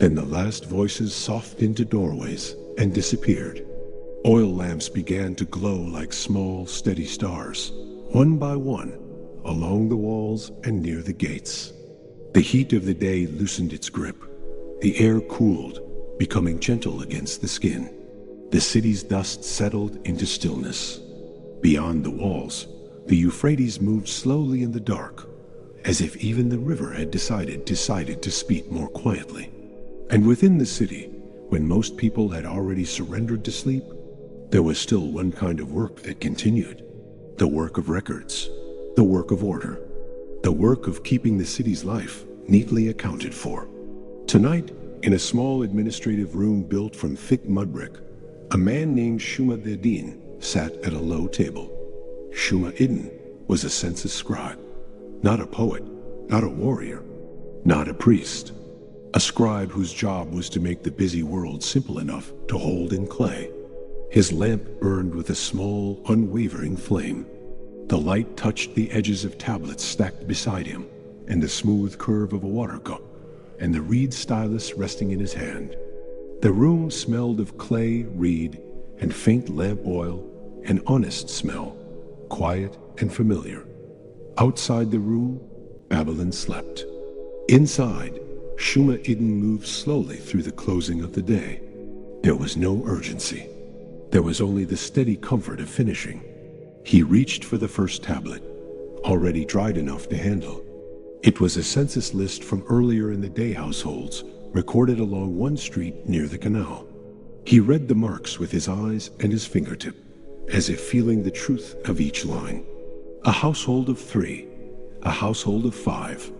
Then the last voices softened into doorways and disappeared. Oil lamps began to glow like small, steady stars, one by one, along the walls and near the gates. The heat of the day loosened its grip. The air cooled, becoming gentle against the skin. The city's dust settled into stillness. Beyond the walls, the Euphrates moved slowly in the dark, as if even the river had decided to speak more quietly. And within the city, when most people had already surrendered to sleep, there was still one kind of work that continued. The work of records, the work of order, the work of keeping the city's life neatly accounted for. Tonight, in a small administrative room built from thick mud brick, a man named Shuma Dedin sat at a low table. Shuma Idin was a census scribe, not a poet, not a warrior, not a priest. A scribe whose job was to make the busy world simple enough to hold in clay. His lamp burned with a small, unwavering flame. The light touched the edges of tablets stacked beside him, and the smooth curve of a water cup, and the reed stylus resting in his hand. The room smelled of clay, reed, and faint lamp oil, an honest smell, quiet and familiar. Outside the room, Babylon slept. Inside, Shuma Idin moved slowly through the closing of the day. There was no urgency. There was only the steady comfort of finishing. He reached for the first tablet, already dried enough to handle. It was a census list from earlier in the day households, recorded along one street near the canal. He read the marks with his eyes and his fingertip, as if feeling the truth of each line. A household of 3, a household of 5,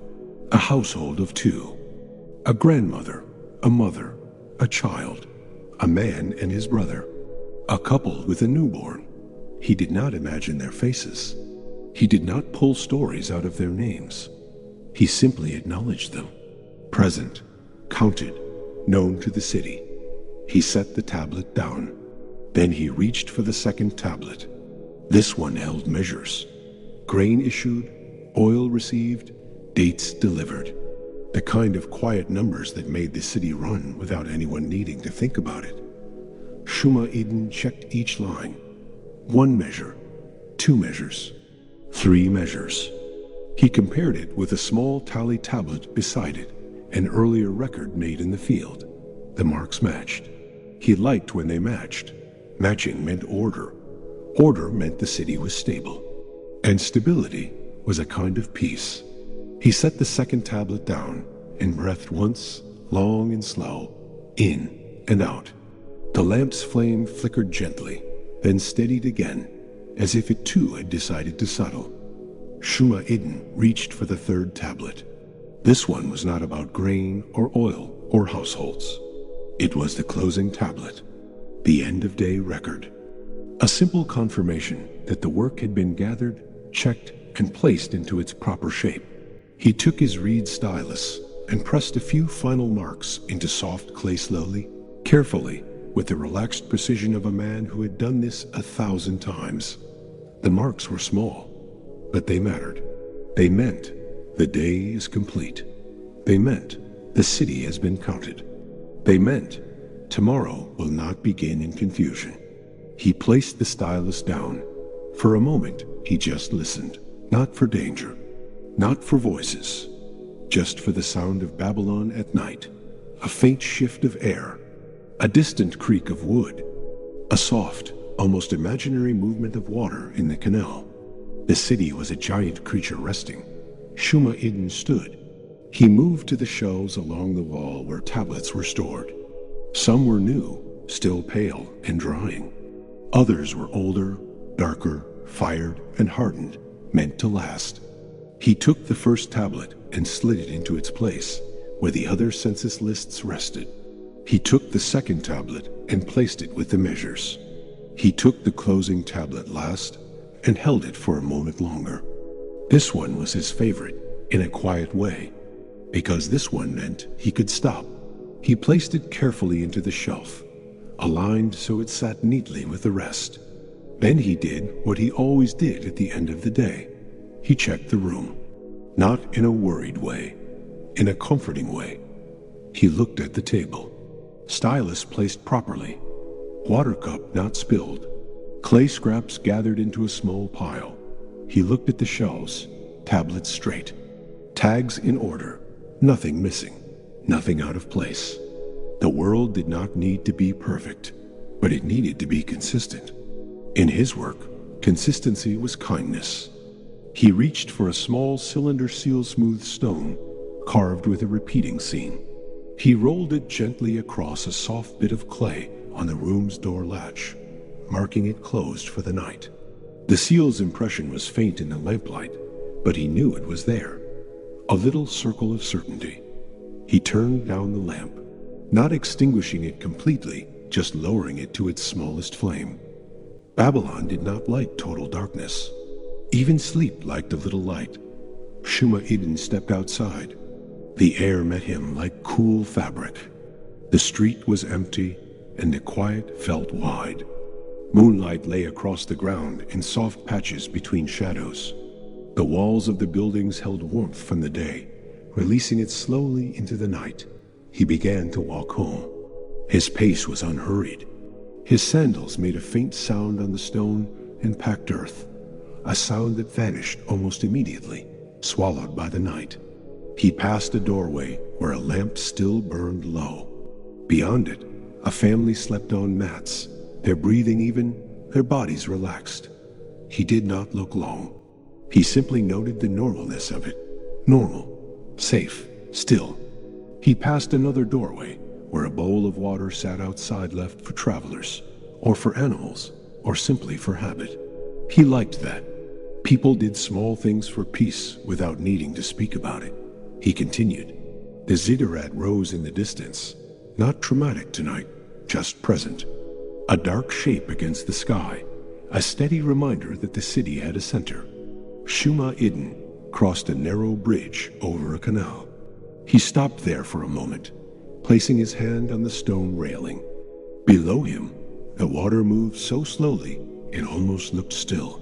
a household of 2. A grandmother, a mother, a child, a man and his brother, a couple with a newborn. He did not imagine their faces. He did not pull stories out of their names. He simply acknowledged them. Present, counted, known to the city. He set the tablet down. Then he reached for the second tablet. This one held measures. Grain issued, oil received, dates delivered. The kind of quiet numbers that made the city run without anyone needing to think about it. Shuma Idin checked each line. 1 measure, 2 measures, 3 measures. He compared it with a small tally tablet beside it, an earlier record made in the field. The marks matched. He liked when they matched. Matching meant order. Order meant the city was stable. And stability was a kind of peace. He set the second tablet down and breathed once, long and slow, in and out. The lamp's flame flickered gently, then steadied again, as if it too had decided to settle. Shuma Idin reached for the third tablet. This one was not about grain or oil or households. It was the closing tablet, the end-of-day record. A simple confirmation that the work had been gathered, checked, and placed into its proper shape. He took his reed stylus and pressed a few final marks into soft clay slowly, carefully, with the relaxed precision of a man who had done this 1,000 times. The marks were small, but they mattered. They meant the day is complete. They meant the city has been counted. They meant tomorrow will not begin in confusion. He placed the stylus down. For a moment, he just listened, not for danger, not for voices, just for the sound of Babylon at night, a faint shift of air, a distant creak of wood, a soft, almost imaginary movement of water in the canal. The city was a giant creature resting. Shuma Idin stood. He moved to the shelves along the wall where tablets were stored. Some were new, still pale and drying. Others were older, darker, fired and hardened, meant to last. He took the first tablet and slid it into its place, where the other census lists rested. He took the second tablet and placed it with the measures. He took the closing tablet last and held it for a moment longer. This one was his favorite, in a quiet way, because this one meant he could stop. He placed it carefully into the shelf, aligned so it sat neatly with the rest. Then he did what he always did at the end of the day. He checked the room, not in a worried way, in a comforting way. He looked at the table. Stylus placed properly. Water cup not spilled. Clay scraps gathered into a small pile. He looked at the shelves. Tablets straight. Tags in order. Nothing missing. Nothing out of place. The world did not need to be perfect, but it needed to be consistent. In his work, consistency was kindness. He reached for a small cylinder seal smooth stone, carved with a repeating scene. He rolled it gently across a soft bit of clay on the room's door latch, marking it closed for the night. The seal's impression was faint in the lamplight, but he knew it was there. A little circle of certainty. He turned down the lamp, not extinguishing it completely, just lowering it to its smallest flame. Babylon did not like total darkness. Even sleep liked a little light. Shuma Eden stepped outside. The air met him like cool fabric. The street was empty, and the quiet felt wide. Moonlight lay across the ground in soft patches between shadows. The walls of the buildings held warmth from the day, releasing it slowly into the night. He began to walk home. His pace was unhurried. His sandals made a faint sound on the stone and packed earth, a sound that vanished almost immediately, swallowed by the night. He passed a doorway where a lamp still burned low. Beyond it, a family slept on mats, their breathing even, their bodies relaxed. He did not look long. He simply noted the normalness of it. Normal, safe, still. He passed another doorway where a bowl of water sat outside, left for travelers, or for animals, or simply for habit. He liked that. People did small things for peace without needing to speak about it. He continued. The ziggurat rose in the distance, not traumatic tonight, just present. A dark shape against the sky, a steady reminder that the city had a center. Shuma Eden crossed a narrow bridge over a canal. He stopped there for a moment, placing his hand on the stone railing. Below him, the water moved so slowly it almost looked still.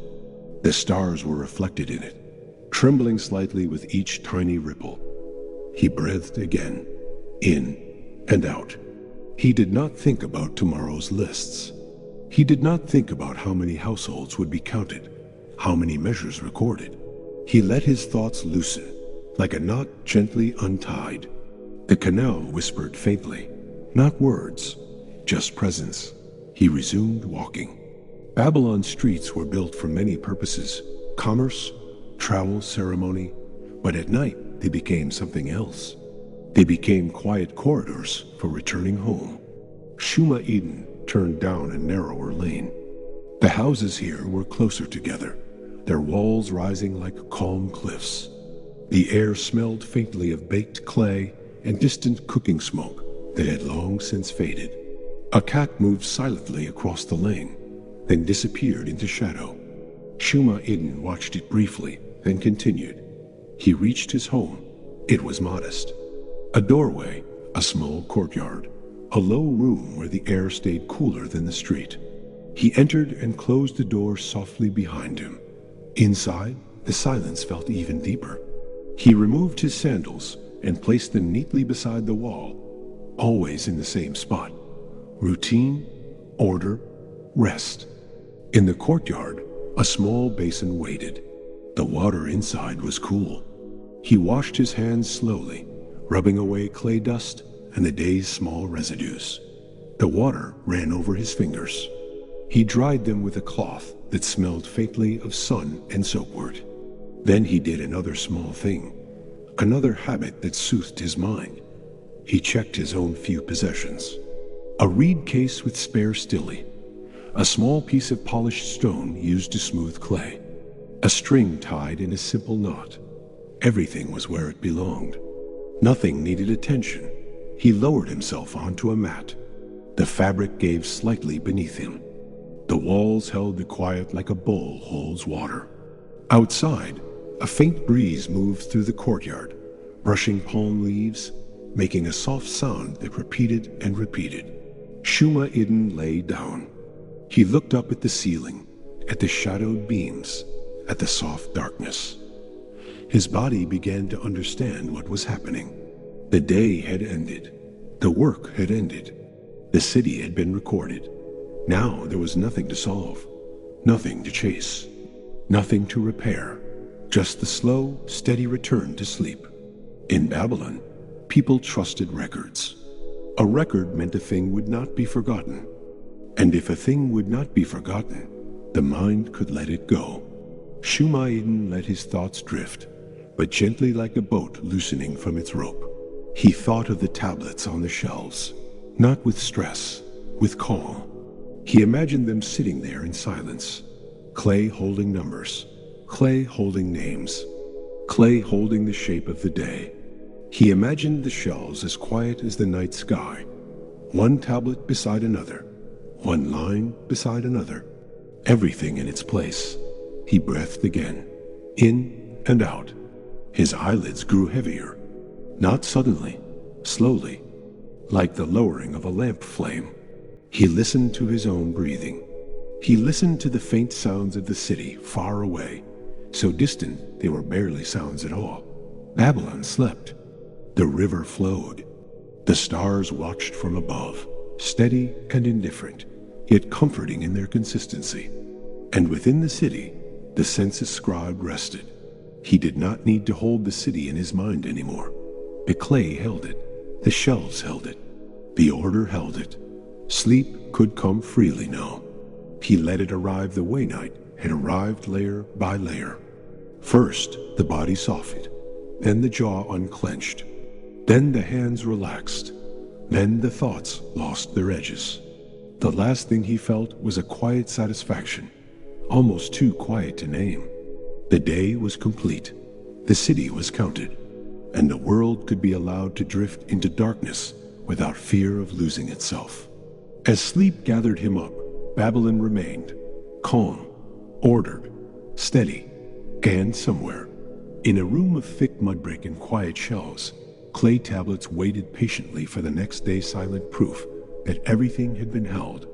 The stars were reflected in it, trembling slightly with each tiny ripple. He breathed again, in and out. He did not think about tomorrow's lists. He did not think about how many households would be counted, how many measures recorded. He let his thoughts loosen, like a knot gently untied. The canal whispered faintly, not words, just presence. He resumed walking. Babylon's streets were built for many purposes, commerce, travel, ceremony, but at night they became something else. They became quiet corridors for returning home. Shuma Eden turned down a narrower lane. The houses here were closer together, their walls rising like calm cliffs. The air smelled faintly of baked clay and distant cooking smoke that had long since faded. A cat moved silently across the lane, then disappeared into shadow. Shuma Eden watched it briefly, then continued. He reached his home. It was modest. A doorway, a small courtyard, a low room where the air stayed cooler than the street. He entered and closed the door softly behind him. Inside, the silence felt even deeper. He removed his sandals and placed them neatly beside the wall, always in the same spot. Routine, order, rest. In the courtyard, a small basin waited. The water inside was cool. He washed his hands slowly, rubbing away clay dust and the day's small residues. The water ran over his fingers. He dried them with a cloth that smelled faintly of sun and soapwort. Then he did another small thing, another habit that soothed his mind. He checked his own few possessions. A reed case with spare stilly, a small piece of polished stone used to smooth clay, a string tied in a simple knot. Everything was where it belonged. Nothing needed attention. He lowered himself onto a mat. The fabric gave slightly beneath him. The walls held the quiet like a bowl holds water. Outside, a faint breeze moved through the courtyard, brushing palm leaves, making a soft sound that repeated and repeated. Shuma Eden lay down. He looked up at the ceiling, at the shadowed beams, at the soft darkness. His body began to understand what was happening. The day had ended. The work had ended. The city had been recorded. Now there was nothing to solve, nothing to chase, nothing to repair, just the slow, steady return to sleep. In Babylon, people trusted records. A record meant a thing would not be forgotten. And if a thing would not be forgotten, the mind could let it go. Shumaiden let his thoughts drift, but gently like a boat loosening from its rope. He thought of the tablets on the shelves, not with stress, with calm. He imagined them sitting there in silence, clay holding numbers, clay holding names, clay holding the shape of the day. He imagined the shelves as quiet as the night sky, one tablet beside another, one line beside another, everything in its place. He breathed again, in and out. His eyelids grew heavier, not suddenly, slowly, like the lowering of a lamp flame. He listened to his own breathing. He listened to the faint sounds of the city far away, so distant they were barely sounds at all. Babylon slept. The river flowed. The stars watched from above, steady and indifferent, yet comforting in their consistency. And within the city, the census scribe rested. He did not need to hold the city in his mind anymore. The clay held it. The shelves held it. The order held it. Sleep could come freely now. He let it arrive the way night had arrived layer by layer. First, the body softened. Then the jaw unclenched. Then the hands relaxed. Then the thoughts lost their edges. The last thing he felt was a quiet satisfaction, almost too quiet to name. The day was complete. The city was counted. And the world could be allowed to drift into darkness without fear of losing itself. As sleep gathered him up, Babylon remained, calm, ordered, steady, and somewhere, in a room of thick mudbrick and quiet shelves, clay tablets waited patiently for the next day's silent proof that everything had been held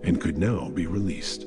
and could now be released.